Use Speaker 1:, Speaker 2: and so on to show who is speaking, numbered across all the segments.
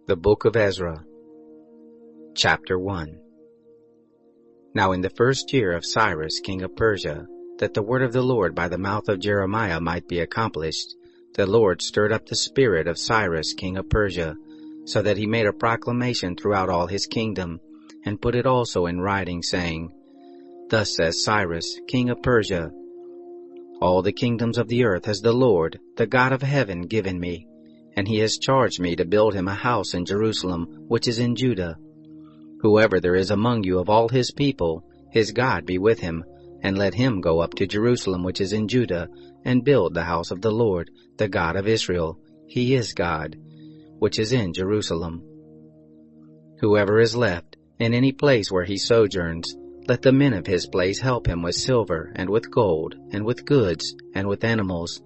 Speaker 1: The Book of Ezra, Chapter 1. Now in the first year of Cyrus king of Persia, that the word of the Lord by the mouth of Jeremiah might be accomplished, the Lord stirred up the spirit of Cyrus king of Persia, so that he made a proclamation throughout all his kingdom, and put it also in writing, saying, Thus says Cyrus king of Persia, All the kingdoms of the earth has the Lord, the God of heaven, given me, and he has charged me to build him a house in Jerusalem, which is in Judah. Whoever there is among you of all his people, his God be with him, and let him go up to Jerusalem, which is in Judah, and build the house of the Lord, the God of Israel. He is God, which is in Jerusalem. Whoever is left in any place where he sojourns, let the men of his place help him with silver, and with gold, and with goods, and with animals,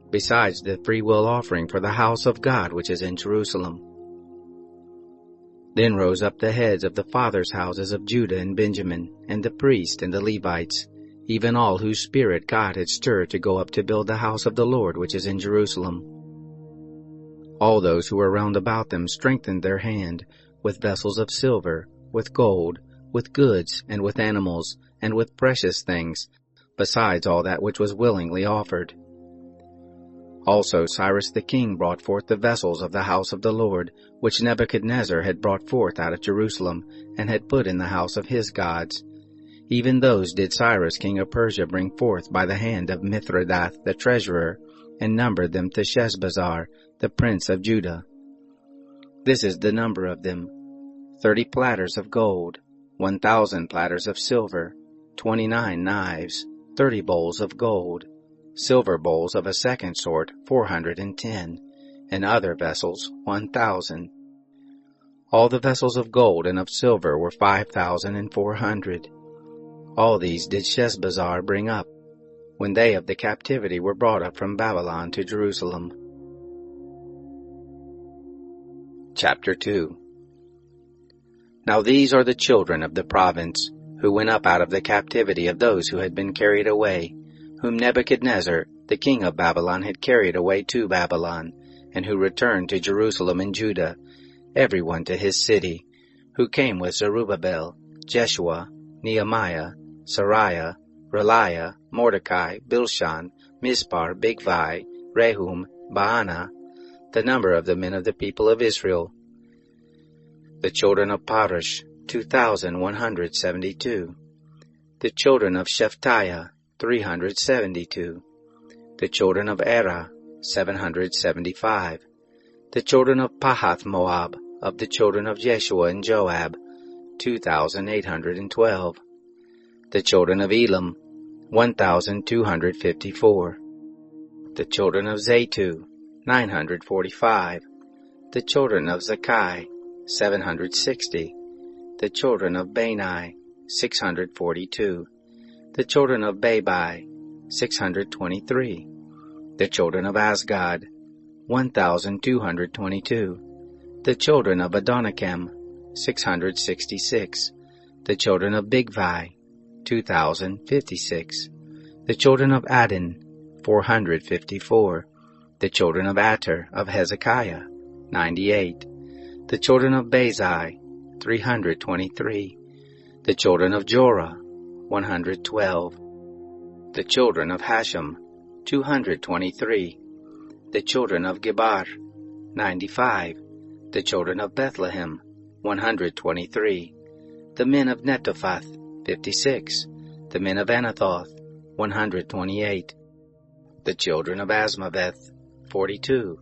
Speaker 1: besides the freewill offering for the house of God which is in Jerusalem. Then rose up the heads of the fathers' houses of Judah and Benjamin, and the priests and the Levites, even all whose spirit God had stirred to go up to build the house of the Lord which is in Jerusalem. All those who were round about them strengthened their hand, with vessels of silver, with gold, with goods, and with animals, and with precious things, besides all that which was willingly offered. Also Cyrus the king brought forth the vessels of the house of the Lord, which Nebuchadnezzar had brought forth out of Jerusalem, and had put in the house of his gods. Even those did Cyrus king of Persia bring forth by the hand of Mithredath the treasurer, and numbered them to Sheshbazzar, the prince of Judah. This is the number of them: 30 platters of gold, 1,000 platters of silver, 29 knives, 30 bowls of gold, silver bowls of a second sort 410, and other vessels 1,000. All the vessels of gold and of silver were 5,400. All these did Sheshbazzar bring up, when they of the captivity were brought up from Babylon to Jerusalem. Chapter 2. Now these are the children of the province, who went up out of the captivity of those who had been carried away, whom Nebuchadnezzar, the king of Babylon, had carried away to Babylon, and who returned to Jerusalem and Judah, every one to his city, who came with Zerubbabel, Jeshua, Nehemiah, Sariah, Reliah, Mordecai, Bilshan, Mispar, Bigvai, Rehum, Baanah, the number of the men of the people of Israel. The children of Parosh, 2,172. The children of Shephatiah, 372. The children of Erah, 775. The children of Pahath Moab, of the children of Jeshua and Joab, 2,812. The children of Elam, 1,254. The children of Zatu, 945. The children of Zakkai, 760. The children of Bani, 642. The children of Babai, 623. The children of Asgad, 1,222. The children of Adonikam, 666. The children of Bigvai, 2,056. The children of Adin, 454. The children of Ater of Hezekiah, 98. The children of Bazai, 323. The children of Jorah, 112. The children of Hashem, 223. The children of Gebar, 95. The children of Bethlehem, 123. The men of Netophath, 56. The men of Anathoth, 128. The children of Asmaveth, 42.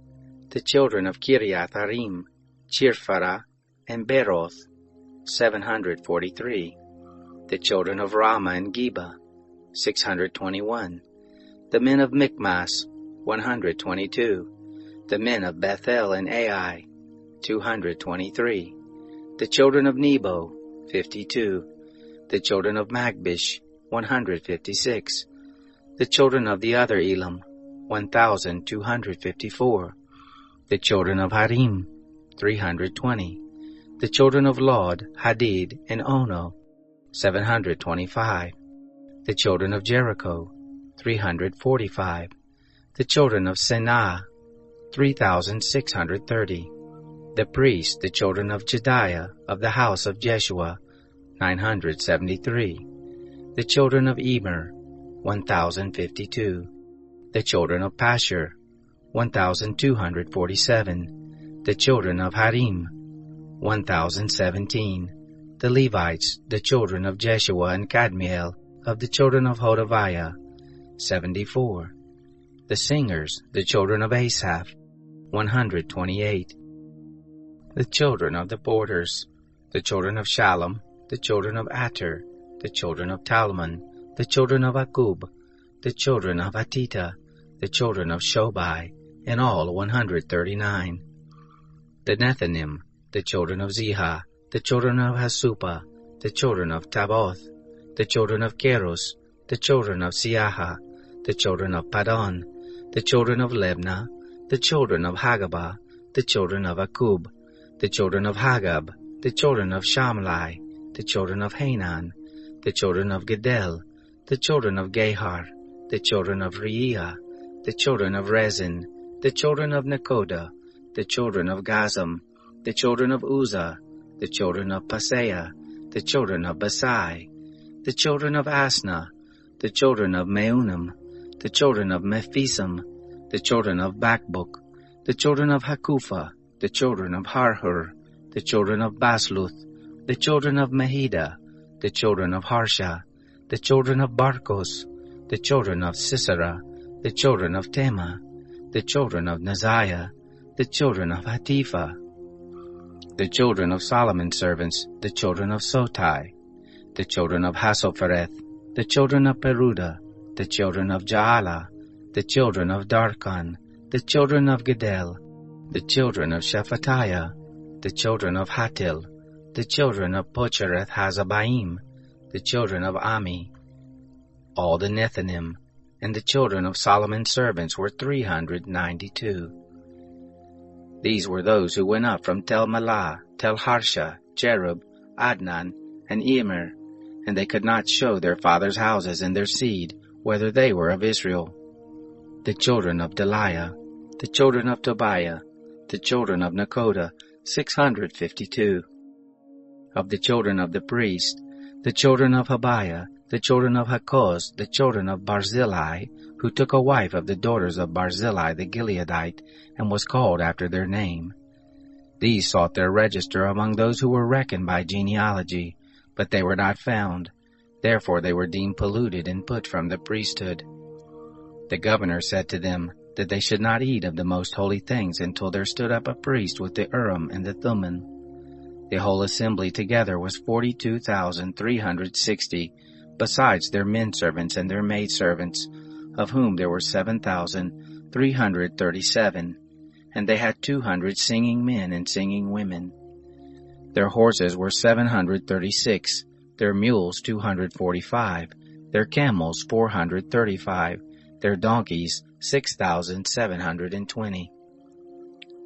Speaker 1: The children of Kiriath-Arim, Chirphara, and Beroth, 743. The children of Ramah and Geba, 621. The men of Michmas, 122. The men of Bethel and Ai, 223. The children of Nebo, 52. The children of Magbish, 156. The children of the other Elam, 1,254. The children of Harim, 320. The children of Lod, Hadid, and Ono, 725. The children of Jericho, 345. The children of Senah, 3,630. The priests, the children of Jediah, of the house of Jeshua, 973. The children of Emer, 1052. The children of Pashur, 1247. The children of Harim, 1017. The Levites, the children of Jeshua and Kadmiel, of the children of Hodaviah, 74. The singers, the children of Asaph, 128. The children of the porters, the children of Shallum, the children of Ater, the children of Talmon, the children of Akub, the children of Hatita, the children of Shobai, in all 139. The Nethinim, the children of Ziha, the children of Hasupah, the children of Taboth, the children of Keros, the children of Siaha, the children of Padon, the children of Lebna, the children of Hagabah, the children of Akub, the children of Hagab, the children of Shamlai, the children of Hanan, the children of Gedel, the children of Gehar, the children of Reaiah, the children of Rezin, the children of Nekoda, the children of Gazam, the children of Uzzah, the children of Paseah, the children of Basai, the children of Asna, the children of Meunim, the children of Mephisim, the children of Bakbuk, the children of Hakupha, the children of Harhur, the children of Basluth, the children of Mahida, the children of Harsha, the children of Barkos, the children of Sisera, the children of Tema, the children of Naziah, the children of Hatipha, the children of Solomon's servants, the children of Sotai, the children of Hassophereth, the children of Peruda, the children of Jaala, the children of Darkon, the children of Gedel, the children of Shephatiah, the children of Hatil, the children of Pochereth Hazabaim, the children of Ami, all the Nethinim, and the children of Solomon's servants were 392. These were those who went up from Tel Malah, Tel Harsha, Cherub, Adnan, and Immer, and they could not show their fathers' houses and their seed, whether they were of Israel. The children of Deliah, the children of Tobiah, the children of Nekoda, 652. Of the children of the priest, the children of Habiah, the children of Hakoz, the children of Barzillai, who took a wife of the daughters of Barzillai the Gileadite, and was called after their name. These sought their register among those who were reckoned by genealogy, but they were not found. Therefore they were deemed polluted and put from the priesthood. The governor said to them that they should not eat of the most holy things until there stood up a priest with the Urim and the Thummim. The whole assembly together was 42,360, besides their men servants and their maid servants, of whom there were 7,337, and they had 200 singing men and singing women. Their horses were 736, their mules 245, their camels 435, their donkeys 6,720.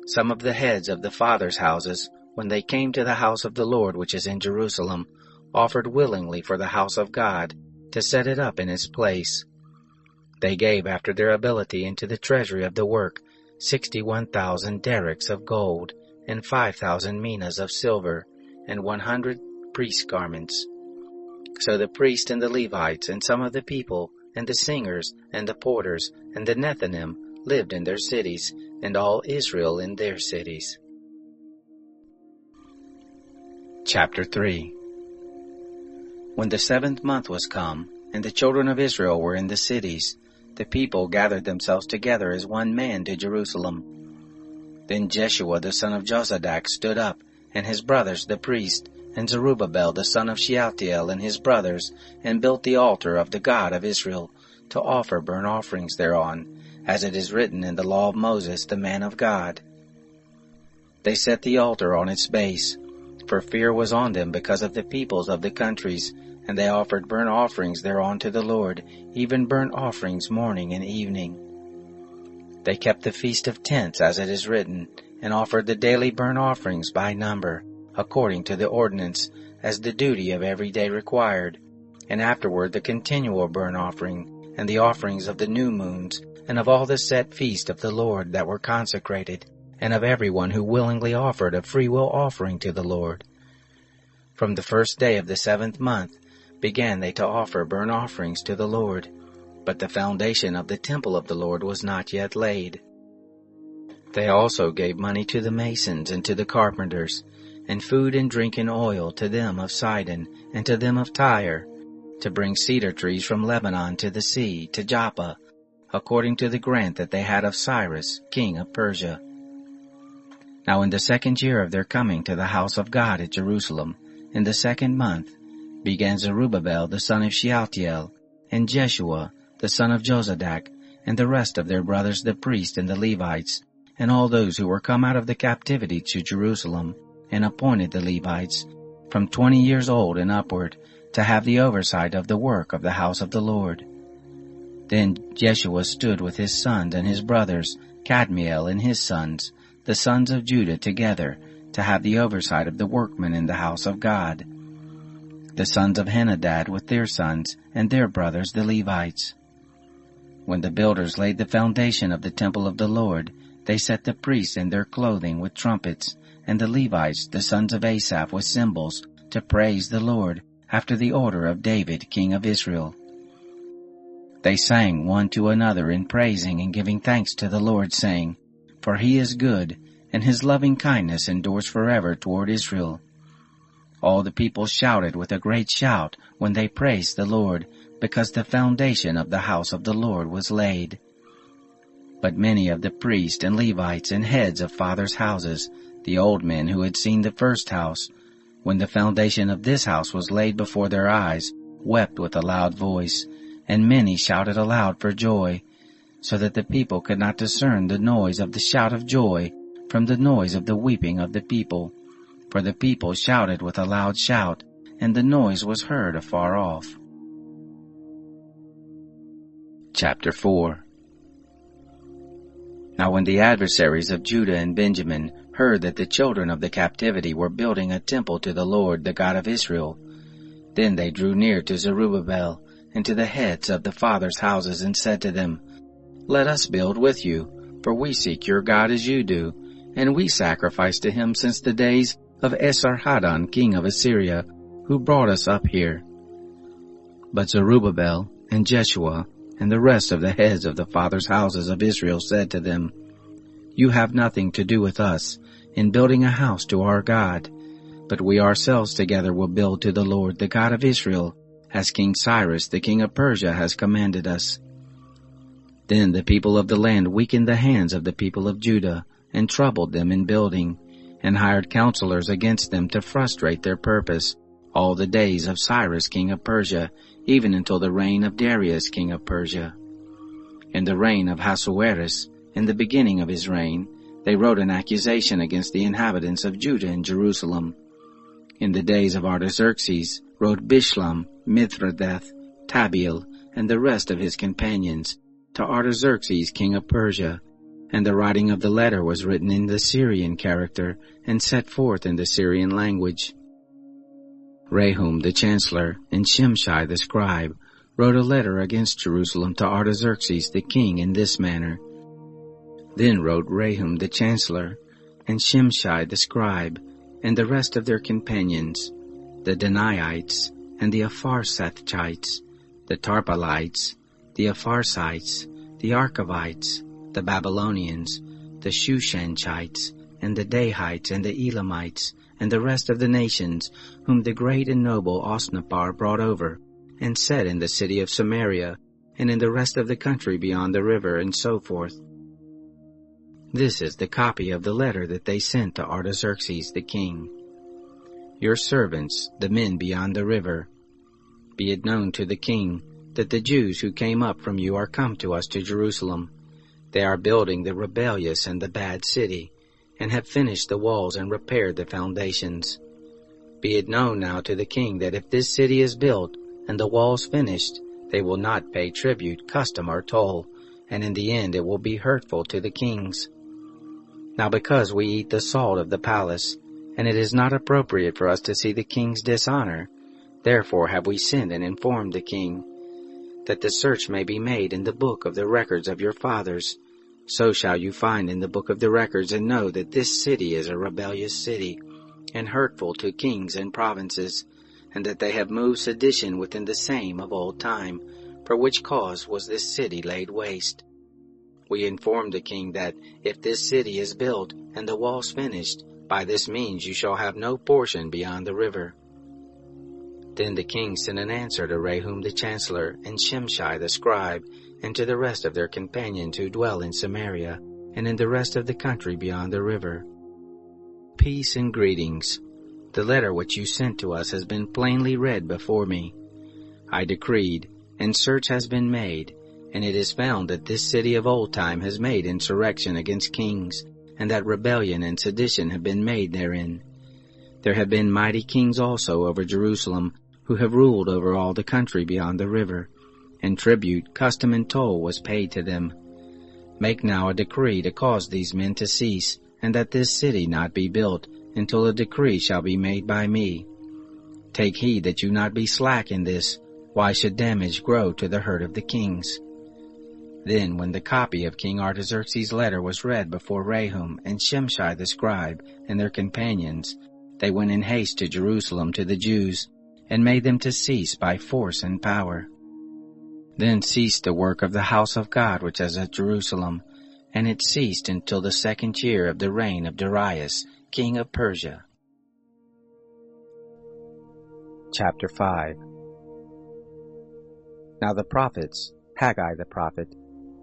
Speaker 1: Some of the heads of the fathers' houses, when they came to the house of the Lord which is in Jerusalem, offered willingly for the house of God, to set it up in its place. They gave after their ability into the treasury of the work 61,000 derricks of gold, and 5,000 minas of silver, and 100 priest garments. So the priests and the Levites, and some of the people, and the singers, and the porters, and the Nethinim lived in their cities, and all Israel in their cities. Chapter 3. When the 7th month was come, and the children of Israel were in the cities, the people gathered themselves together as one man to Jerusalem. Then Jeshua the son of Jozadak stood up, and his brothers the priests, and Zerubbabel the son of Shealtiel and his brothers, and built the altar of the God of Israel, to offer burnt offerings thereon, as it is written in the law of Moses the man of God. They set the altar on its base, for fear was on them because of the peoples of the countries, and they offered burnt offerings thereon to the Lord, even burnt offerings morning and evening. They kept the Feast of Tents, as it is written, and offered the daily burnt offerings by number, according to the ordinance, as the duty of every day required, and afterward the continual burnt offering, and the offerings of the new moons, and of all the set feasts of the Lord that were consecrated, and of everyone who willingly offered a freewill offering to the Lord. From the first day of the 7th month began they to offer burnt offerings to the Lord, but the foundation of the temple of the Lord was not yet laid. They also gave money to the masons and to the carpenters, and food and drink and oil to them of Sidon and to them of Tyre, to bring cedar trees from Lebanon to the sea, to Joppa, according to the grant that they had of Cyrus, king of Persia. Now in the 2nd year of their coming to the house of God at Jerusalem, in the 2nd month, began Zerubbabel the son of Shealtiel, and Jeshua the son of Jozadak, and the rest of their brothers the priests and the Levites, and all those who were come out of the captivity to Jerusalem, and appointed the Levites, from 20 years old and upward, to have the oversight of the work of the house of the Lord. Then Jeshua stood with his sons and his brothers, Kadmiel and his sons, the sons of Judah together, to have the oversight of the workmen in the house of God. The sons of Henadad with their sons, and their brothers the Levites. When the builders laid the foundation of the temple of the Lord, they set the priests in their clothing with trumpets, and the Levites, the sons of Asaph, with cymbals, to praise the Lord, after the order of David, king of Israel. They sang one to another in praising and giving thanks to the Lord, saying, For he is good, and his loving kindness endures forever toward Israel. All the people shouted with a great shout when they praised the Lord, because the foundation of the house of the Lord was laid. But many of the priests and Levites and heads of fathers' houses, the old men who had seen the first house, when the foundation of this house was laid before their eyes, wept with a loud voice, and many shouted aloud for joy, so that the people could not discern the noise of the shout of joy from the noise of the weeping of the people. For the people shouted with a loud shout, and the noise was heard afar off. Chapter 4. Now when the adversaries of Judah and Benjamin heard that the children of the captivity were building a temple to the Lord, the God of Israel, then they drew near to Zerubbabel and to the heads of the fathers' houses, and said to them, Let us build with you, for we seek your God as you do, and we sacrifice to him since the days of Esarhaddon, king of Assyria, who brought us up here. But Zerubbabel and Jeshua and the rest of the heads of the fathers' houses of Israel said to them, You have nothing to do with us in building a house to our God, but we ourselves together will build to the Lord, the God of Israel, as King Cyrus, the king of Persia, has commanded us. Then the people of the land weakened the hands of the people of Judah, and troubled them in building, and hired counselors against them to frustrate their purpose, all the days of Cyrus, king of Persia, even until the reign of Darius, king of Persia. In the reign of Ahasuerus, in the beginning of his reign, they wrote an accusation against the inhabitants of Judah and Jerusalem. In the days of Artaxerxes wrote Bishlam, Mithredath, Tabeel, and the rest of his companions, to Artaxerxes, king of Persia, and the writing of the letter was written in the Syrian character, and set forth in the Syrian language. Rehum the chancellor and Shimshai the scribe wrote a letter against Jerusalem to Artaxerxes the king in this manner. Then wrote Rehum the chancellor and Shimshai the scribe and the rest of their companions, the Danaites and the Apharsathites, the Tarpalites, the Apharsites, the Archavites, the Babylonians, the Shushanchites, and the Dahites and the Elamites, and the rest of the nations, whom the great and noble Osnappar brought over, and set in the city of Samaria, and in the rest of the country beyond the river, and so forth. This is the copy of the letter that they sent to Artaxerxes the king. Your servants, the men beyond the river, be it known to the king that the Jews who came up from you are come to us to Jerusalem. They are building the rebellious and the bad city, and have finished the walls and repaired the foundations. Be it known now to the king that if this city is built and the walls finished, they will not pay tribute, custom, or toll, and in the end it will be hurtful to the kings. Now because we eat the salt of the palace, and it is not appropriate for us to see the king's dishonor, therefore have we sent and informed the king, that the search may be made in the book of the records of your fathers, So shall you find in the book of the records, and know that this city is a rebellious city, and hurtful to kings and provinces, and that they have moved sedition within the same of old time, for which cause was this city laid waste. We informed the king that, if this city is built, and the walls finished, by this means you shall have no portion beyond the river. Then the king sent an answer to Rehum the chancellor, and Shimshai the scribe, and to the rest of their companions who dwell in Samaria, and in the rest of the country beyond the river. Peace and greetings. The letter which you sent to us has been plainly read before me. I decreed, and search has been made, and it is found that this city of old time has made insurrection against kings, and that rebellion and sedition have been made therein. There have been mighty kings also over Jerusalem, who have ruled over all the country beyond the river, and tribute, custom, and toll was paid to them. Make now a decree to cause these men to cease, and that this city not be built, until a decree shall be made by me. Take heed that you not be slack in this. Why should damage grow to the hurt of the kings? Then when the copy of King Artaxerxes' letter was read before Rehum and Shimshai the scribe and their companions, they went in haste to Jerusalem to the Jews, and made them to cease by force and power. Then ceased the work of the house of God which is at Jerusalem, and it ceased until the 2nd year of the reign of Darius, king of Persia. Chapter 5. Now the prophets, Haggai the prophet,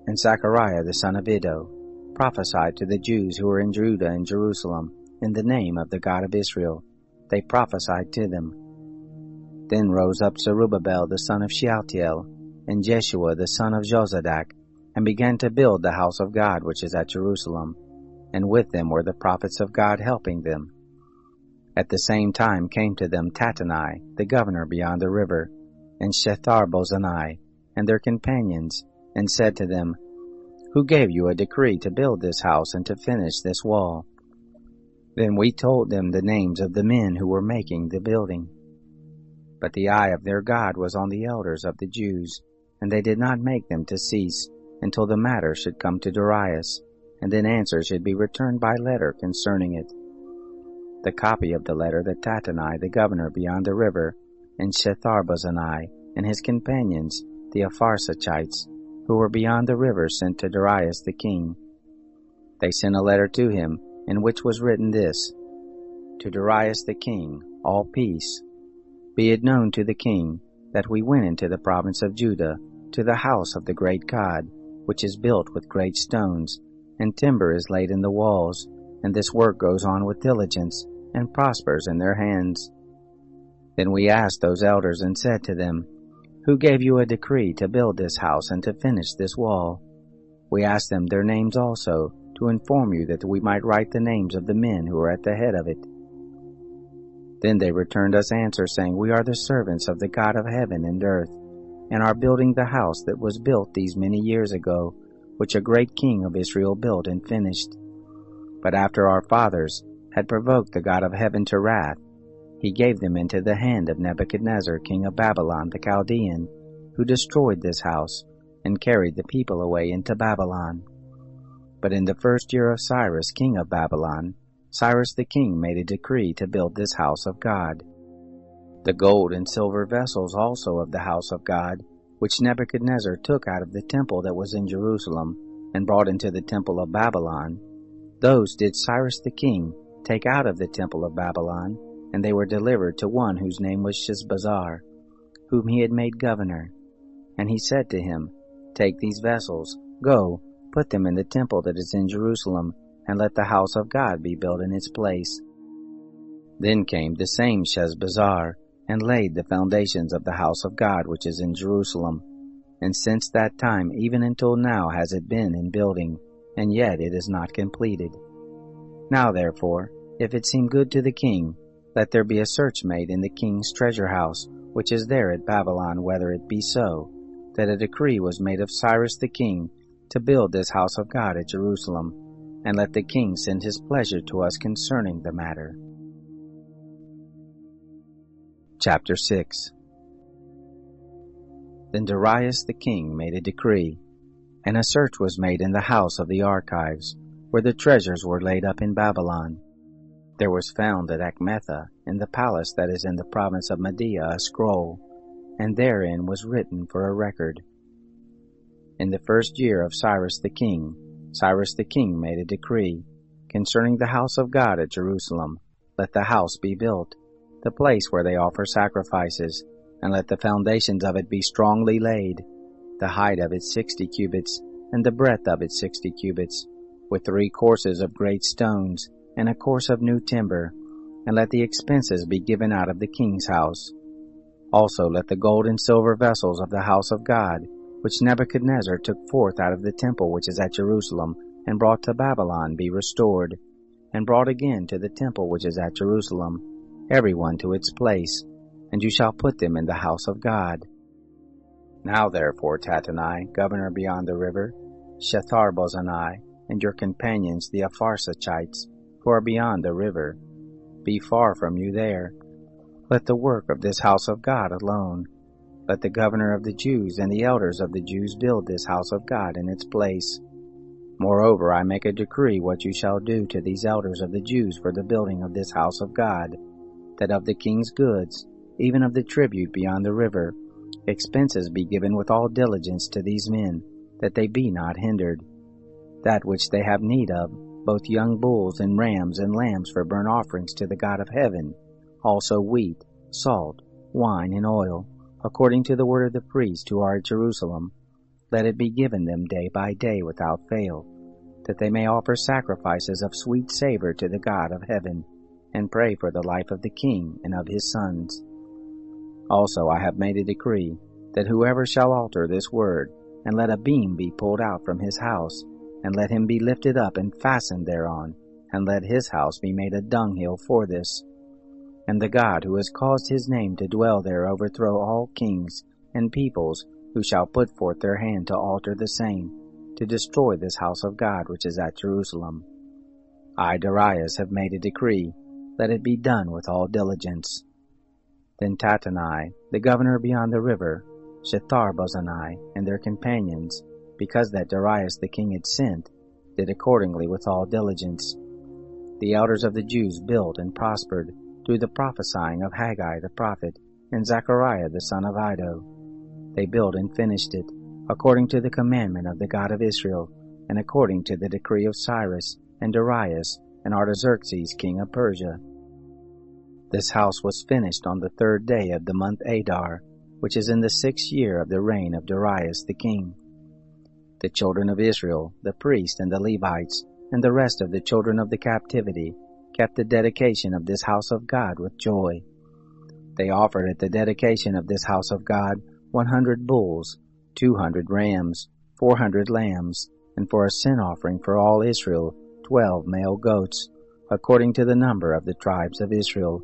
Speaker 1: and Zechariah the son of Iddo, prophesied to the Jews who were in Judah and Jerusalem, in the name of the God of Israel. They prophesied to them. Then rose up Zerubbabel the son of Shealtiel, and Jeshua the son of Jozadak, and began to build the house of God which is at Jerusalem, and with them were the prophets of God helping them. At the same time came to them Tattenai, the governor beyond the river, and Shethar-bozenai, and their companions, and said to them, Who gave you a decree to build this house and to finish this wall? Then we told them the names of the men who were making the building. But the eye of their God was on the elders of the Jews, and they did not make them to cease, until the matter should come to Darius, and then answer should be returned by letter concerning it. The copy of the letter that Tattenai the governor beyond the river, and Shethar-bozenai, and his companions, the Apharsachites, who were beyond the river, sent to Darius the king. They sent a letter to him, in which was written this: To Darius the king, all peace. Be it known to the king, that we went into the province of Judah, to the house of the great God, which is built with great stones, and timber is laid in the walls, and this work goes on with diligence, and prospers in their hands. Then we asked those elders, and said to them, Who gave you a decree to build this house and to finish this wall? We asked them their names also, to inform you that we might write the names of the men who are at the head of it. Then they returned us answer, saying, We are the servants of the God of heaven and earth, and are building the house that was built these many years ago, which a great king of Israel built and finished. But after our fathers had provoked the God of heaven to wrath, he gave them into the hand of Nebuchadnezzar, king of Babylon the Chaldean, who destroyed this house, and carried the people away into Babylon. But in the 1st year of Cyrus, king of Babylon, Cyrus the king made a decree to build this house of God. The gold and silver vessels also of the house of God, which Nebuchadnezzar took out of the temple that was in Jerusalem, and brought into the temple of Babylon, those did Cyrus the king take out of the temple of Babylon, and they were delivered to one whose name was Sheshbazzar, whom he had made governor. And he said to him, Take these vessels, go, put them in the temple that is in Jerusalem, and let the house of God be built in its place. Then came the same Sheshbazzar, and laid the foundations of the house of God which is in Jerusalem. And since that time even until now has it been in building, and yet it is not completed. Now therefore, if it seem good to the king, let there be a search made in the king's treasure house, which is there at Babylon, whether it be so, that a decree was made of Cyrus the king to build this house of God at Jerusalem, and let the king send his pleasure to us concerning the matter. Chapter 6. Then Darius the king made a decree, And a search was made in the house of the archives, where the treasures were laid up in Babylon. There was found at Achmetha, in the palace that is in the province of Media, a scroll, and therein was written for a record. In the first year of Cyrus the king made a decree concerning the house of God at Jerusalem. Let the house be built, the place where they offer sacrifices, and let the foundations of it be strongly laid, the height of it 60 cubits, and the breadth of it 60 cubits, with 3 courses of great stones, and a course of new timber, and let the expenses be given out of the king's house. Also let the gold and silver vessels of the house of God, which Nebuchadnezzar took forth out of the temple which is at Jerusalem, and brought to Babylon, be restored, and brought again to the temple which is at Jerusalem, every one to its place, and you shall put them in the house of God. Now therefore, Tattenai, governor beyond the river, Shethar-bozenai, and your companions the Apharsachites, who are beyond the river, be far from you there. Let the work of this house of God alone. Let the governor of the Jews and the elders of the Jews build this house of God in its place. Moreover, I make a decree what you shall do to these elders of the Jews for the building of this house of God, that of the king's goods, even of the tribute beyond the river, expenses be given with all diligence to these men, that they be not hindered. That which they have need of, both young bulls and rams and lambs for burnt offerings to the God of heaven, also wheat, salt, wine, and oil, according to the word of the priests who are at Jerusalem, let it be given them day by day without fail, that they may offer sacrifices of sweet savor to the God of heaven, and pray for the life of the king and of his sons. Also I have made a decree, that whoever shall alter this word, and let a beam be pulled out from his house, and let him be lifted up and fastened thereon, and let his house be made a dunghill for this. And the God who has caused his name to dwell there overthrow all kings and peoples who shall put forth their hand to alter the same, to destroy this house of God which is at Jerusalem. I, Darius, have made a decree, let it be done with all diligence. Then Tattenai, the governor beyond the river, Shethar-bozenai, and their companions, because that Darius the king had sent, did accordingly with all diligence. The elders of the Jews built and prospered, through the prophesying of Haggai the prophet, and Zechariah the son of Iddo. They built and finished it, according to the commandment of the God of Israel, and according to the decree of Cyrus, and Darius, and Artaxerxes king of Persia. This house was finished on the 3rd day of the month Adar, which is in the 6th year of the reign of Darius the king. The children of Israel, the priests and the Levites, and the rest of the children of the captivity, kept the dedication of this house of God with joy. They offered at the dedication of this house of God 100 bulls, 200 rams, 400 lambs, and for a sin offering for all Israel 12 male goats, according to the number of the tribes of Israel.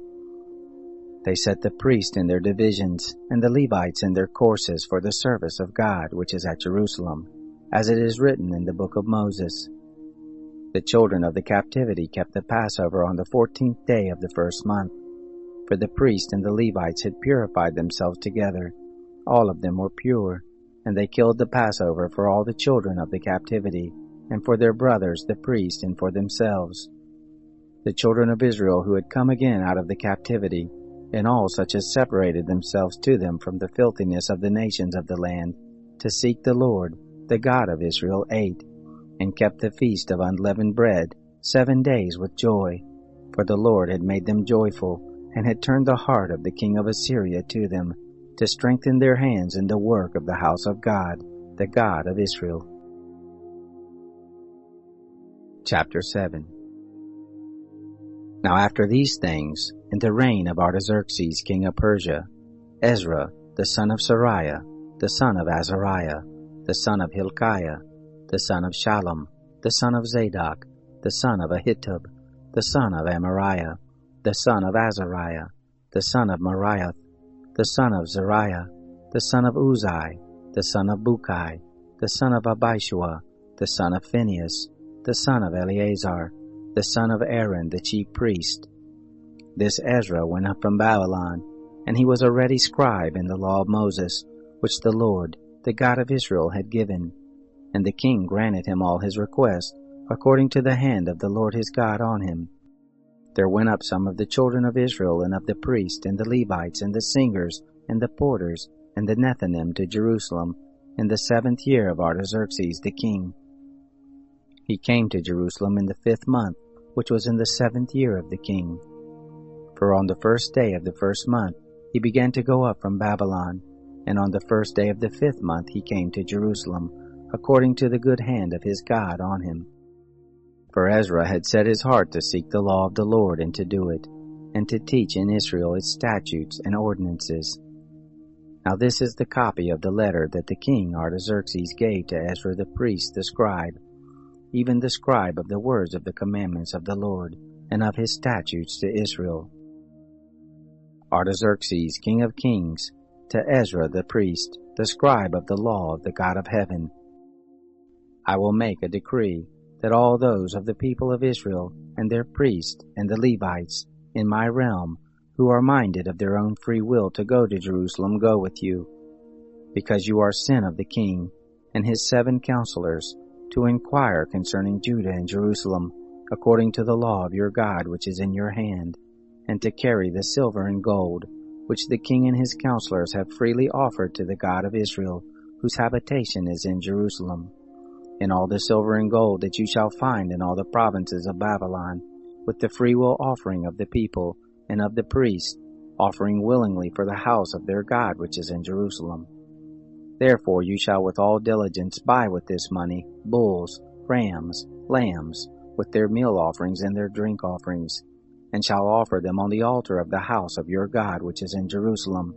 Speaker 1: They set the priests in their divisions, and the Levites in their courses for the service of God which is at Jerusalem, as it is written in the book of Moses. The children of the captivity kept the Passover on the 14th day of the 1st month, for the priests and the Levites had purified themselves together. All of them were pure, and they killed the Passover for all the children of the captivity, and for their brothers the priests, and for themselves. The children of Israel who had come again out of the captivity, and all such as separated themselves to them from the filthiness of the nations of the land, to seek the Lord, the God of Israel, ate, and kept the feast of unleavened bread 7 days with joy, for the Lord had made them joyful, and had turned the heart of the king of Assyria to them, to strengthen their hands in the work of the house of God, the God of Israel. Chapter 7. Now after these things, in the reign of Artaxerxes king of Persia, Ezra, the son of Sariah, the son of Azariah, the son of Hilkiah, the son of Shallum, the son of Zadok, the son of Ahitub, the son of Amariah, the son of Azariah, the son of Moriah, the son of Zariah, the son of Uzai, the son of Bukai, the son of Abishua, the son of Phinehas, the son of Eleazar, the son of Aaron the chief priest. This Ezra went up from Babylon, and he was a ready scribe in the law of Moses, which the Lord, the God of Israel, had given. And the king granted him all his requests, according to the hand of the Lord his God on him. There went up some of the children of Israel, and of the priests, and the Levites, and the singers, and the porters, and the Nethinim to Jerusalem, in the 7th year of Artaxerxes the king. He came to Jerusalem in the 5th month, which was in the 7th year of the king. For on the 1st day of the 1st month he began to go up from Babylon, and on the 1st day of the 5th month he came to Jerusalem, according to the good hand of his God on him. For Ezra had set his heart to seek the law of the Lord and to do it, and to teach in Israel its statutes and ordinances. Now this is the copy of the letter that the king Artaxerxes gave to Ezra the priest, the scribe, even the scribe of the words of the commandments of the Lord, and of his statutes to Israel. Artaxerxes, king of kings, to Ezra the priest, the scribe of the law of the God of heaven. I will make a decree that all those of the people of Israel, and their priests, and the Levites, in my realm, who are minded of their own free will to go to Jerusalem, go with you, because you are sent of the king and his 7 counselors, to inquire concerning Judah and Jerusalem, according to the law of your God which is in your hand, and to carry the silver and gold, which the king and his counselors have freely offered to the God of Israel, whose habitation is in Jerusalem. In all the silver and gold that you shall find in all the provinces of Babylon, with the freewill offering of the people and of the priests, offering willingly for the house of their God which is in Jerusalem. Therefore you shall with all diligence buy with this money bulls, rams, lambs, with their meal offerings and their drink offerings, and shall offer them on the altar of the house of your God which is in Jerusalem.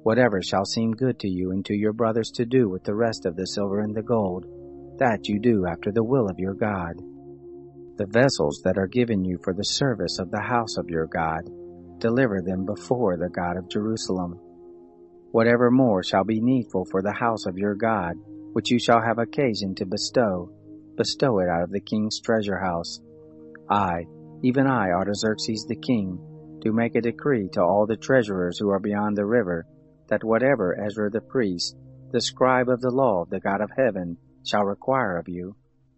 Speaker 1: Whatever shall seem good to you and to your brothers to do with the rest of the silver and the gold, that you do after the will of your God. The vessels that are given you for the service of the house of your God, deliver them before the God of Jerusalem. Whatever more shall be needful for the house of your God, which you shall have occasion to bestow, bestow it out of the king's treasure house. I, even I, Artaxerxes the king, do make a decree to all the treasurers who are beyond the river, that whatever Ezra the priest, the scribe of the law of the God of heaven, shall require of you,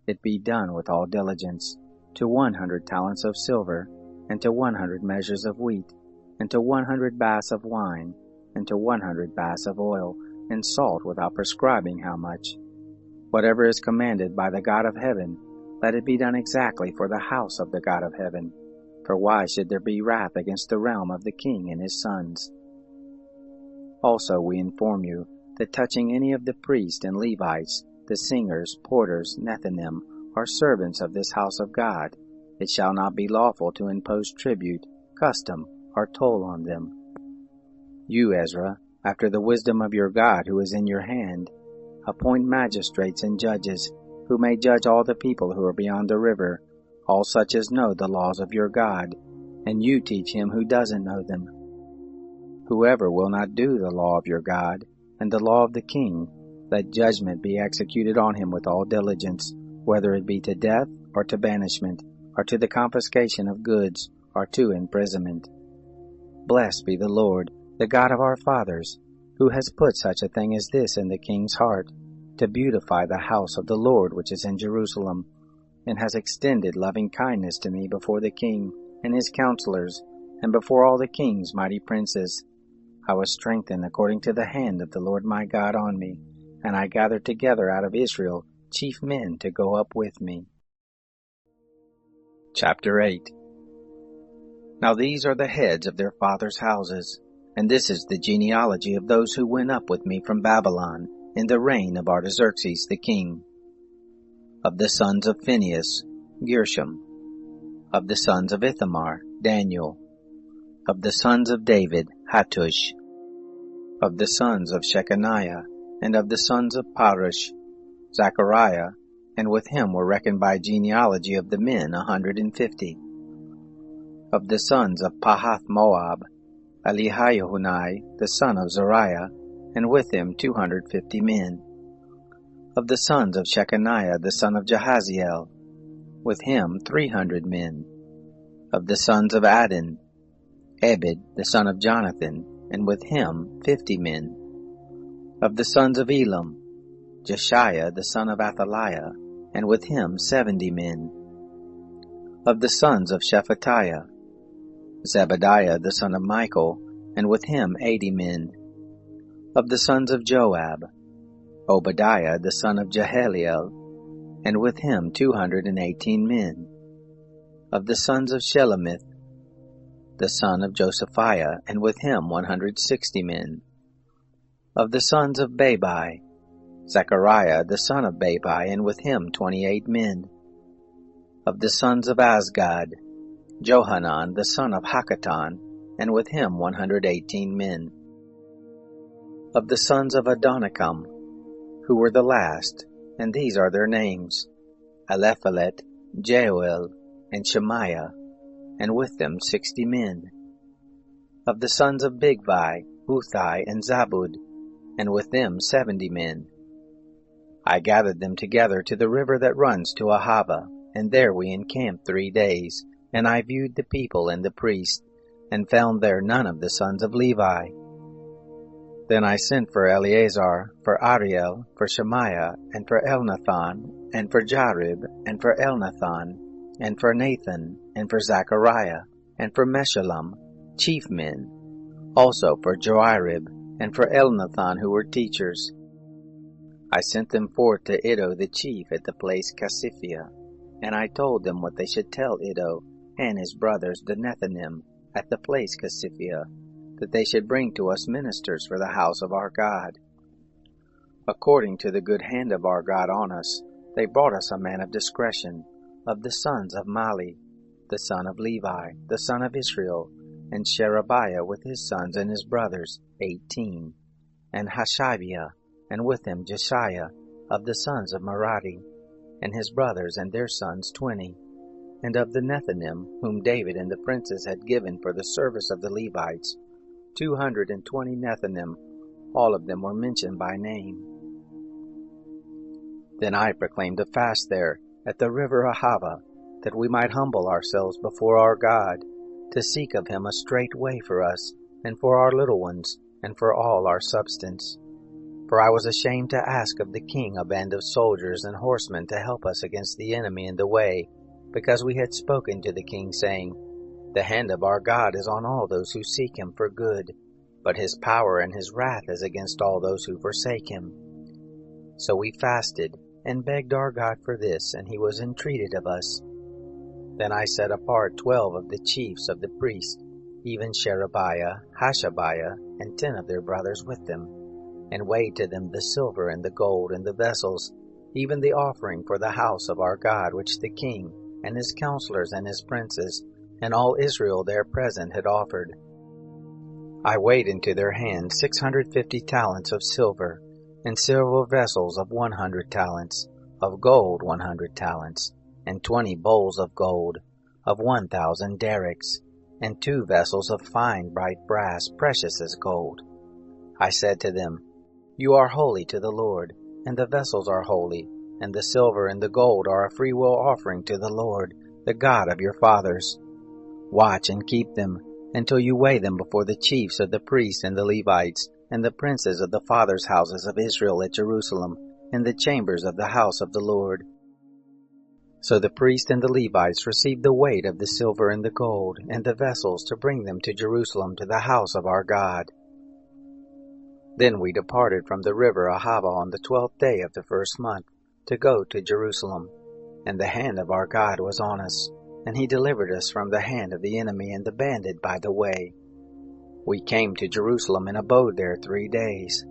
Speaker 1: it be done with all diligence, to 100 talents of silver, and to 100 measures of wheat, and to 100 baths of wine, and to 100 baths of oil, and salt without prescribing how much. Whatever is commanded by the God of heaven, let it be done exactly for the house of the God of heaven. For why should there be wrath against the realm of the king and his sons? Also we inform you that touching any of the priests and Levites, the singers, porters, Nethinim, are servants of this house of God, it shall not be lawful to impose tribute, custom, or toll on them. You, Ezra, after the wisdom of your God who is in your hand, appoint magistrates and judges, who may judge all the people who are beyond the river, all such as know the laws of your God, and you teach him who doesn't know them. Whoever will not do the law of your God, and the law of the king, let judgment be executed on him with all diligence, whether it be to death, or to banishment, or to the confiscation of goods, or to imprisonment. Blessed be the Lord, the God of our fathers, who has put such a thing as this in the king's heart, to beautify the house of the Lord which is in Jerusalem, and has extended loving kindness to me before the king and his counselors, and before all the king's mighty princes. I was strengthened according to the hand of the Lord my God on me, and I gathered together out of Israel chief men to go up with me. Chapter 8. Now these are the heads of their fathers' houses, and this is the genealogy of those who went up with me from Babylon in the reign of Artaxerxes the king. Of the sons of Phinehas, Gershom. Of the sons of Ithamar, Daniel. Of the sons of David, Hattush. Of the sons of Shechaniah, and of the sons of Parush, Zechariah, and with him were reckoned by genealogy of the men 150. Of the sons of Pahath-Moab, Elihaihunai, the son of Zariah, and with him 250 men. Of the sons of Shechaniah, the son of Jahaziel, with him 300 men. Of the sons of Adin, Ebed, the son of Jonathan, and with him 50 men. Of the sons of Elam, Jeshiah the son of Athaliah, and with him 70 men. Of the sons of Shephatiah, Zebadiah the son of Michael, and with him 80 men. Of the sons of Joab, Obadiah the son of Jehalelel, and with him 218 men. Of the sons of Shelomith, the son of Josephiah, and with him 160 men. Of the sons of Babai, Zechariah the son of Babai, and with him 28 men. Of the sons of Azgad, Johanan the son of Hakatan, and with him 118 men. Of the sons of Adonikam, who were the last, and these are their names, Alephalet, Jeuel, and Shemaiah, and with them 60 men. Of the sons of Bigvai, Uthai, and Zabud, and with them 70 men. I gathered them together to the river that runs to Ahava, and there we encamped 3 days, and I viewed the people and the priests, and found there none of the sons of Levi. Then I sent for Eleazar, for Ariel, for Shemaiah, and for Elnathan, and for Jarib, and for Elnathan, and for Nathan, and for Zechariah, and for Meshullam, chief men, also for Joarib, and for Elnathan, who were teachers. I sent them forth to Iddo the chief at the place Casiphia, and I told them what they should tell Iddo and his brothers the Nethinim at the place Casiphia, that they should bring to us ministers for the house of our God. According to the good hand of our God on us, they brought us a man of discretion, of the sons of Mali, the son of Levi, the son of Israel, and Sherebiah with his sons and his brothers, 18, and Hashabiah, and with him Jeshiah, of the sons of Merari, and his brothers and their sons 20, and of the Nethinim, whom David and the princes had given for the service of the Levites, 220 Nethinim, all of them were mentioned by name. Then I proclaimed a fast there, at the river Ahava, that we might humble ourselves before our God, to seek of him a straight way for us, and for our little ones, and for all our substance. For I was ashamed to ask of the king a band of soldiers and horsemen to help us against the enemy in the way, because we had spoken to the king, saying, The hand of our God is on all those who seek him for good, but his power and his wrath is against all those who forsake him. So we fasted, and begged our God for this, and he was entreated of us. Then I set apart 12 of the chiefs of the priests, even Sherebiah, Hashabiah, and 10 of their brothers with them, and weighed to them the silver and the gold and the vessels, even the offering for the house of our God, which the king, and his counselors and his princes, and all Israel there present had offered. I weighed into their hands 650 talents of silver, and silver vessels of 100 talents, of gold 100 talents, and 20 bowls of gold, of 1,000 derricks, and 2 vessels of fine bright brass, precious as gold. I said to them, You are holy to the Lord, and the vessels are holy, and the silver and the gold are a freewill offering to the Lord, the God of your fathers. Watch and keep them, until you weigh them before the chiefs of the priests and the Levites, and the princes of the fathers' houses of Israel at Jerusalem, in the chambers of the house of the Lord. So the priests and the Levites received the weight of the silver and the gold, and the vessels to bring them to Jerusalem to the house of our God. Then we departed from the river Ahava on the 12th day of the first month, to go to Jerusalem, and the hand of our God was on us, and he delivered us from the hand of the enemy and the bandit by the way. We came to Jerusalem and abode there 3 days.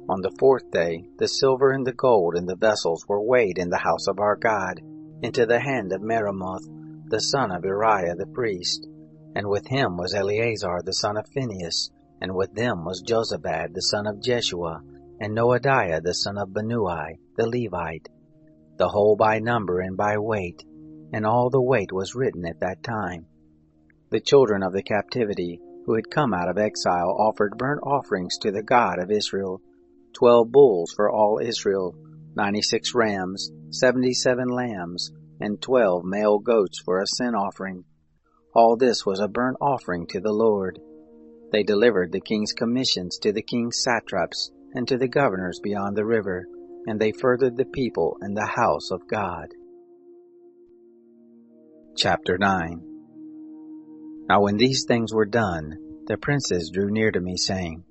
Speaker 1: On the 4th day, the silver and the gold and the vessels were weighed in the house of our God, into the hand of Meremoth, the son of Uriah the priest, and with him was Eleazar the son of Phinehas, and with them was Jozabad the son of Jeshua, and Noadiah the son of Binnui, the Levite, the whole by number and by weight, and all the weight was written at that time. The children of the captivity, who had come out of exile, offered burnt offerings to the God of Israel, 12 bulls for all Israel, 96 rams, 77 lambs, and 12 male goats for a sin offering. All this was a burnt offering to the Lord. They delivered the king's commissions to the king's satraps, and to the governors beyond the river, and they furthered the people and the house of God. Chapter 9. Now when these things were done, the princes drew near to me, saying,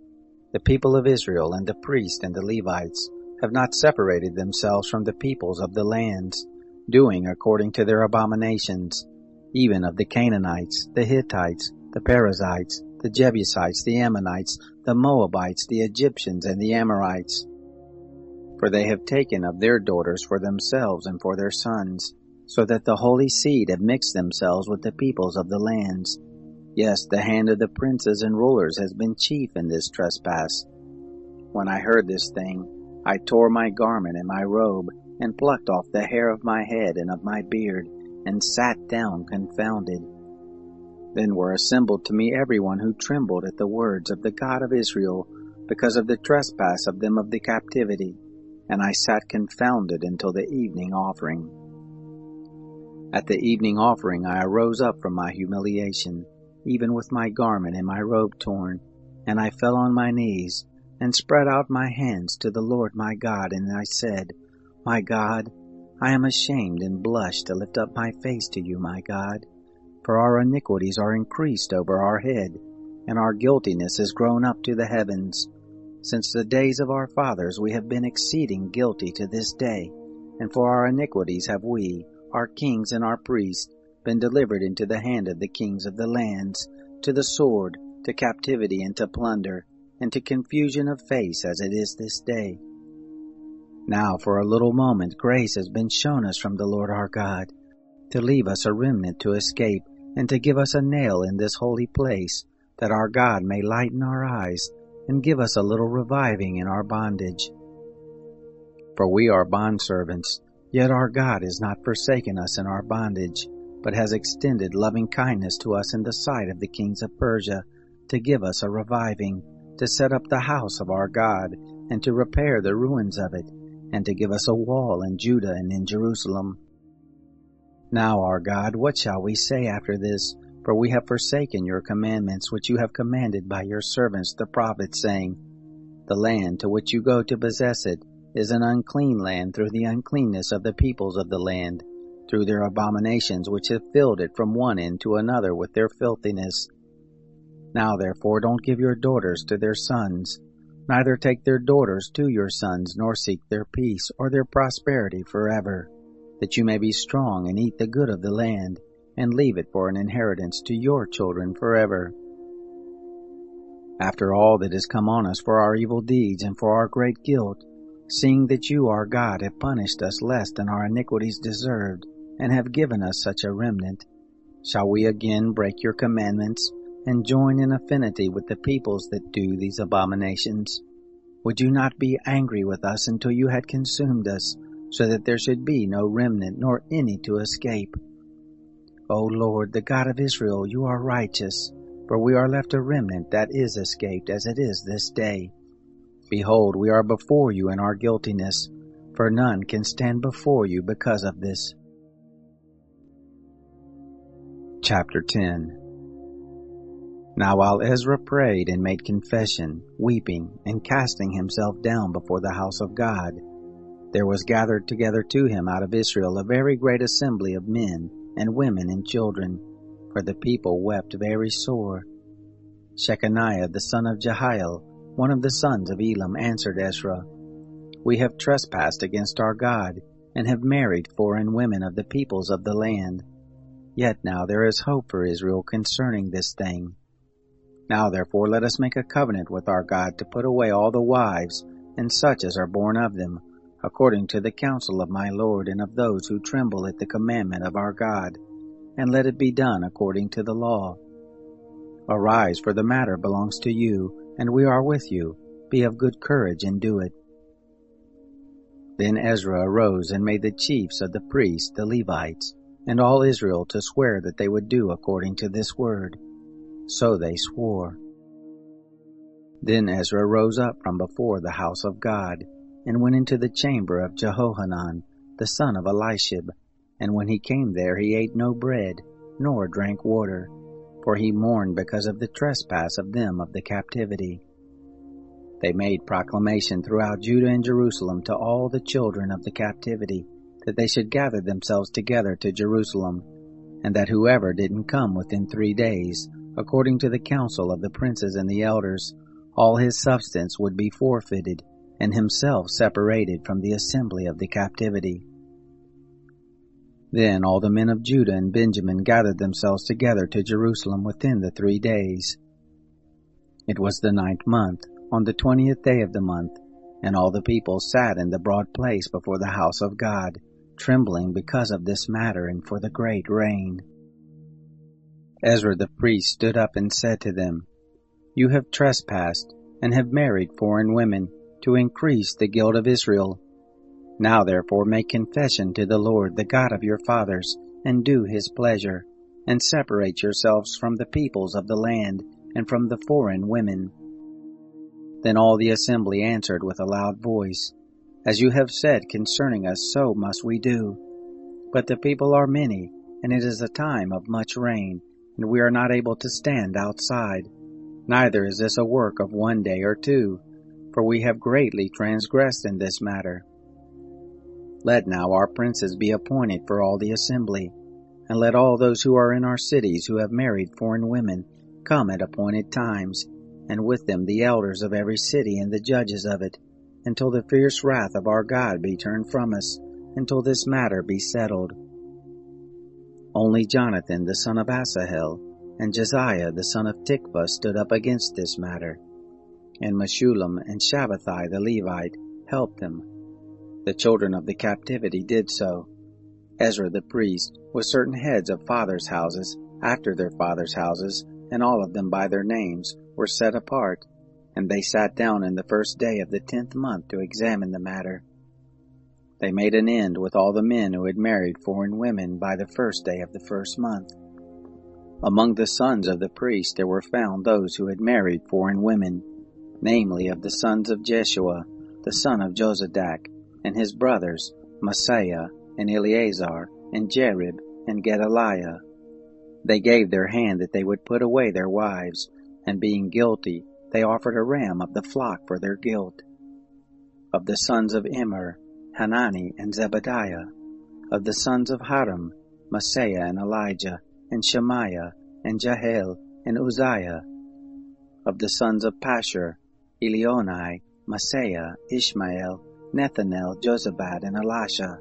Speaker 1: The people of Israel and the priests and the Levites have not separated themselves from the peoples of the lands, doing according to their abominations, even of the Canaanites, the Hittites, the Perizzites, the Jebusites, the Ammonites, the Moabites, the Egyptians, and the Amorites. For they have taken of their daughters for themselves and for their sons, so that the holy seed have mixed themselves with the peoples of the lands. Yes, the hand of the princes and rulers has been chief in this trespass. When I heard this thing, I tore my garment and my robe, and plucked off the hair of my head and of my beard, and sat down confounded. Then were assembled to me everyone who trembled at the words of the God of Israel, because of the trespass of them of the captivity, and I sat confounded until the evening offering. At the evening offering I arose up from my humiliation, even with my garment and my robe torn, and I fell on my knees, and spread out my hands to the Lord my God, and I said, My God, I am ashamed and blush to lift up my face to you, my God, for our iniquities are increased over our head, and our guiltiness is grown up to the heavens. Since the days of our fathers we have been exceeding guilty to this day, and for our iniquities have we, our kings and our priests, been delivered into the hand of the kings of the lands, to the sword, to captivity, and to plunder, and to confusion of face, as it is this day. Now for a little moment grace has been shown us from the Lord our God, to leave us a remnant to escape, and to give us a nail in this holy place, that our God may lighten our eyes, and give us a little reviving in our bondage. For we are bondservants, yet our God has not forsaken us in our bondage, but has extended loving kindness to us in the sight of the kings of Persia, to give us a reviving, to set up the house of our God, and to repair the ruins of it, and to give us a wall in Judah and in Jerusalem. Now, our God, what shall we say after this? For we have forsaken your commandments, which you have commanded by your servants the prophets, saying, The land to which you go to possess it is an unclean land through the uncleanness of the peoples of the land, through their abominations which have filled it from one end to another with their filthiness. Now therefore don't give your daughters to their sons, neither take their daughters to your sons, nor seek their peace or their prosperity forever, that you may be strong and eat the good of the land, and leave it for an inheritance to your children forever. After all that has come on us for our evil deeds and for our great guilt, seeing that you, our God, have punished us less than our iniquities deserved, and have given us such a remnant, shall we again break your commandments, and join in affinity with the peoples that do these abominations? Would you not be angry with us until you had consumed us, so that there should be no remnant, nor any to escape? O Lord, the God of Israel, you are righteous, for we are left a remnant that is escaped, as it is this day. Behold, we are before you in our guiltiness, for none can stand before you because of this. Chapter 10. Now while Ezra prayed and made confession, weeping, and casting himself down before the house of God, there was gathered together to him out of Israel a very great assembly of men, and women, and children, for the people wept very sore. Shechaniah the son of Jehiel, one of the sons of Elam, answered Ezra, We have trespassed against our God, and have married foreign women of the peoples of the land. Yet now there is hope for Israel concerning this thing. Now therefore let us make a covenant with our God to put away all the wives, and such as are born of them, according to the counsel of my Lord and of those who tremble at the commandment of our God, and let it be done according to the law. Arise, for the matter belongs to you, and we are with you. Be of good courage and do it. Then Ezra arose and made the chiefs of the priests, the Levites, and all Israel to swear that they would do according to this word. So they swore. Then Ezra rose up from before the house of God, and went into the chamber of Jehohanan, the son of Elishib. And when he came there, he ate no bread, nor drank water, for he mourned because of the trespass of them of the captivity. They made proclamation throughout Judah and Jerusalem to all the children of the captivity that they should gather themselves together to Jerusalem, and that whoever didn't come within 3 days, according to the counsel of the princes and the elders, all his substance would be forfeited, and himself separated from the assembly of the captivity. Then all the men of Judah and Benjamin gathered themselves together to Jerusalem within the 3 days. It was the 9th month, on the 20th day of the month, and all the people sat in the broad place before the house of God, trembling because of this matter and for the great rain. Ezra the priest stood up and said to them, "You have trespassed, and have married foreign women, to increase the guilt of Israel. Now therefore make confession to the Lord, the God of your fathers, and do his pleasure, and separate yourselves from the peoples of the land, and from the foreign women." Then all the assembly answered with a loud voice, "As you have said concerning us, so must we do. But the people are many, and it is a time of much rain, and we are not able to stand outside. Neither is this a work of 1 day or 2, for we have greatly transgressed in this matter. Let now our princes be appointed for all the assembly, and let all those who are in our cities who have married foreign women come at appointed times, and with them the elders of every city and the judges of it, until the fierce wrath of our God be turned from us, until this matter be settled." Only Jonathan the son of Asahel and Josiah the son of Tikva stood up against this matter, and Meshullam and Shabbathai the Levite helped them. The children of the captivity did so. Ezra the priest, with certain heads of fathers' houses, after their fathers' houses, and all of them by their names, were set apart, and they sat down in the first day of the 10th month to examine the matter. They made an end with all the men who had married foreign women by the first day of the first month. Among the sons of the priest there were found those who had married foreign women, namely of the sons of Jeshua, the son of Jozadak, and his brothers, Maaseiah, and Eleazar, and Jerib, and Gedaliah. They gave their hand that they would put away their wives, and being guilty, they offered a ram of the flock for their guilt. Of the sons of Immer, Hanani and Zebadiah. Of the sons of Haram, Maaseiah and Elijah, and Shemaiah, and Jahiel, and Uzziah. Of the sons of Pashur, Elionai, Maaseiah, Ishmael, Nethanel, Jozabad, and Elisha.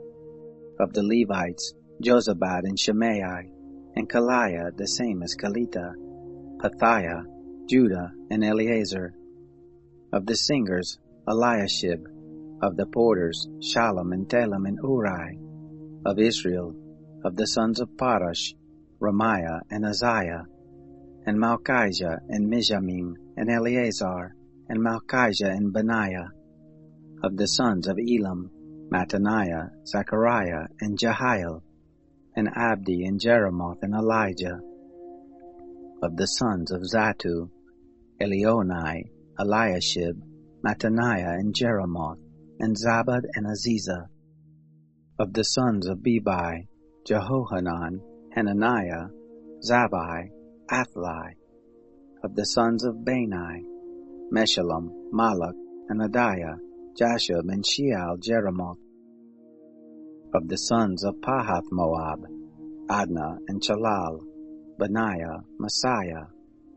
Speaker 1: Of the Levites, Jozabad and Shimei, and Kaliah, the same as Kalita, Pethiah, Judah, and Eleazar. Of the singers, Eliashib. Of the porters, Shallum and Telem and Uri. Of Israel, of the sons of Parash, Ramiah and Uzziah, and Malchijah and Mijamim, and Eleazar, and Malchijah and Benaiah. Of the sons of Elam, Mattaniah, Zechariah, and Jehiel, and Abdi, and Jeremoth, and Elijah. Of the sons of Zatu, Elionai, Eliashib, Mattaniah, and Jeremoth, and Zabad, and Aziza. Of the sons of Bebai, Jehohanan, Hananiah, Zabai, Athli. Of the sons of Bani, Meshullam, Malach, and Adiah, Jashub, and Sheal, Jeremoth. Of the sons of Pahath Moab, Adnah, and Chalal, Benaiah, Messiah,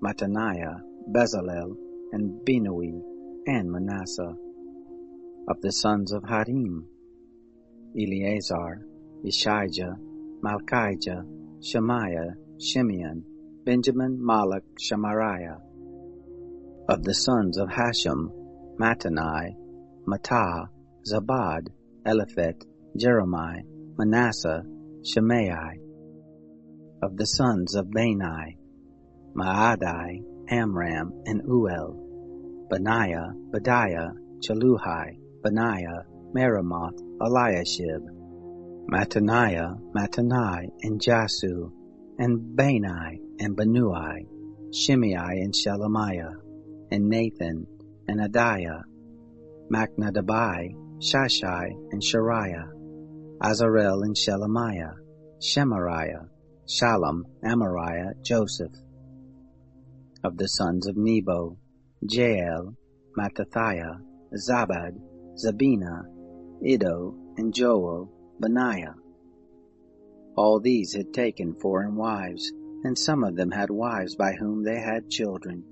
Speaker 1: Mattaniah, Bezalel, and Binui, and Manasseh. Of the sons of Harim, Eleazar, Ishijah, Malchijah, Shemaiah, Shimeon, Benjamin, Malach, Shemariah. Of the sons of Hashem, Mattanai, Mattah, Zabad, Eliphet, Jeremiah, Manasseh, Shimei. Of the sons of Bani, Maadai, Amram, and Uel, Benaiah, Badiah, Chaluhai, Benaiah, Meremoth, Eliashib, Mattaniah, Mattanai, and Jasu, and Bani, and Benui, Shimei, and Shelemiah, and Nathan, and Adiah, Machnadabai, Shashai, and Shariah, Azarel, and Shelemiah, Shemariah, Shallum, Amariah, Joseph. Of the sons of Nebo, Jael, Mattathiah, Zabad, Zabina, Iddo, and Joel, Benaiah. All these had taken foreign wives, and some of them had wives by whom they had children.